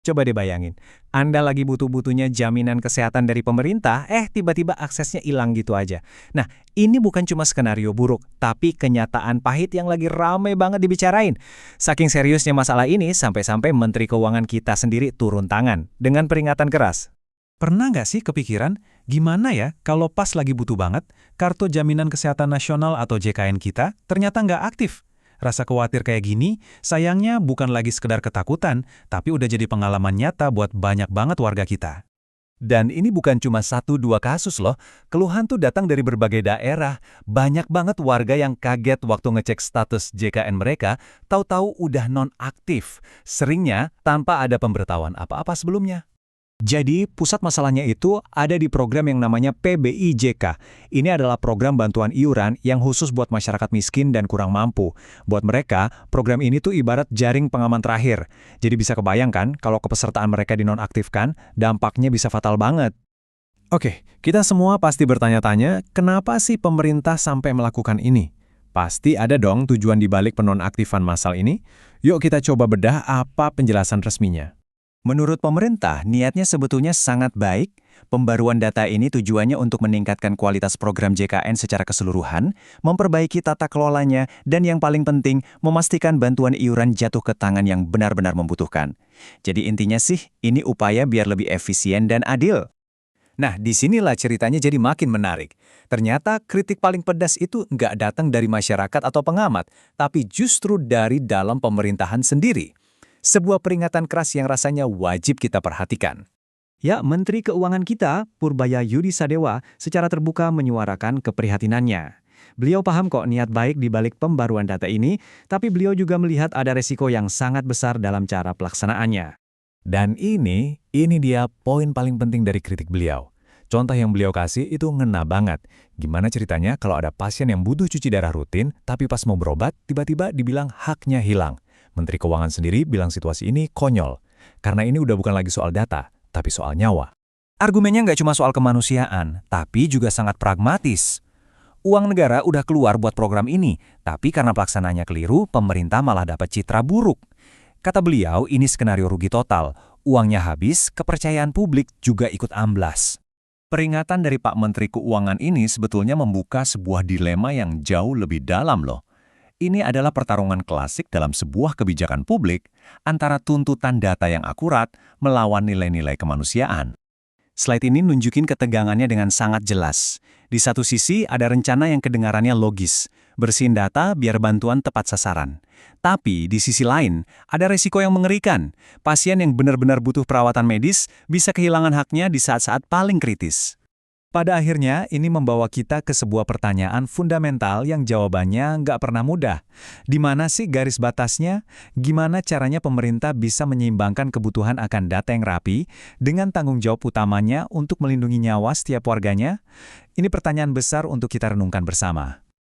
Coba deh bayangin, Anda lagi butuh-butuhnya jaminan kesehatan dari pemerintah, tiba-tiba aksesnya hilang gitu aja. Nah, ini bukan cuma skenario buruk, tapi kenyataan pahit yang lagi rame banget dibicarain. Saking seriusnya masalah ini, sampai-sampai Menteri Keuangan kita sendiri turun tangan dengan peringatan keras. Pernah nggak sih kepikiran, gimana ya kalau pas lagi butuh banget, Kartu Jaminan Kesehatan Nasional atau JKN kita ternyata nggak aktif? Rasa khawatir kayak gini, sayangnya bukan lagi sekedar ketakutan, tapi udah jadi pengalaman nyata buat banyak banget warga kita. Dan ini bukan cuma satu dua kasus loh, keluhan tuh datang dari berbagai daerah. Banyak banget warga yang kaget waktu ngecek status JKN mereka, tahu-tahu udah non-aktif. Seringnya tanpa ada pemberitahuan apa-apa sebelumnya. Jadi, pusat masalahnya itu ada di program yang namanya PBIJK. Ini adalah program bantuan iuran yang khusus buat masyarakat miskin dan kurang mampu. Buat mereka, program ini tuh ibarat jaring pengaman terakhir. Jadi bisa kebayangkan kalau kepesertaan mereka dinonaktifkan, dampaknya bisa fatal banget. Oke, kita semua pasti bertanya-tanya, kenapa sih pemerintah sampai melakukan ini? Pasti ada dong tujuan dibalik penonaktifan massal ini. Yuk kita coba bedah apa penjelasan resminya. Menurut pemerintah, niatnya sebetulnya sangat baik. Pembaruan data ini tujuannya untuk meningkatkan kualitas program JKN secara keseluruhan, memperbaiki tata kelolanya, dan yang paling penting, memastikan bantuan iuran jatuh ke tangan yang benar-benar membutuhkan. Jadi intinya sih, ini upaya biar lebih efisien dan adil. Nah, disinilah ceritanya jadi makin menarik. Ternyata kritik paling pedas itu nggak datang dari masyarakat atau pengamat, tapi justru dari dalam pemerintahan sendiri. Sebuah peringatan keras yang rasanya wajib kita perhatikan. Ya, Menteri Keuangan kita, Purbaya Yudi Sadewa, secara terbuka menyuarakan keprihatinannya. Beliau paham kok niat baik di balik pembaruan data ini, tapi beliau juga melihat ada resiko yang sangat besar dalam cara pelaksanaannya. Dan ini dia poin paling penting dari kritik beliau. Contoh yang beliau kasih itu ngena banget. Gimana ceritanya kalau ada pasien yang butuh cuci darah rutin, tapi pas mau berobat, tiba-tiba dibilang haknya hilang. Menteri Keuangan sendiri bilang situasi ini konyol. Karena ini udah bukan lagi soal data, tapi soal nyawa. Argumennya nggak cuma soal kemanusiaan, tapi juga sangat pragmatis. Uang negara udah keluar buat program ini, tapi karena pelaksananya keliru, pemerintah malah dapat citra buruk. Kata beliau, ini skenario rugi total. Uangnya habis, kepercayaan publik juga ikut amblas. Peringatan dari Pak Menteri Keuangan ini sebetulnya membuka sebuah dilema yang jauh lebih dalam loh. Ini adalah pertarungan klasik dalam sebuah kebijakan publik antara tuntutan data yang akurat melawan nilai-nilai kemanusiaan. Slide ini nunjukin ketegangannya dengan sangat jelas. Di satu sisi ada rencana yang kedengarannya logis, bersihin data biar bantuan tepat sasaran. Tapi di sisi lain, ada resiko yang mengerikan. Pasien yang benar-benar butuh perawatan medis bisa kehilangan haknya di saat-saat paling kritis. Pada akhirnya, ini membawa kita ke sebuah pertanyaan fundamental yang jawabannya nggak pernah mudah. Di mana sih garis batasnya? Gimana caranya pemerintah bisa menyeimbangkan kebutuhan akan data yang rapi dengan tanggung jawab utamanya untuk melindungi nyawa setiap warganya? Ini pertanyaan besar untuk kita renungkan bersama.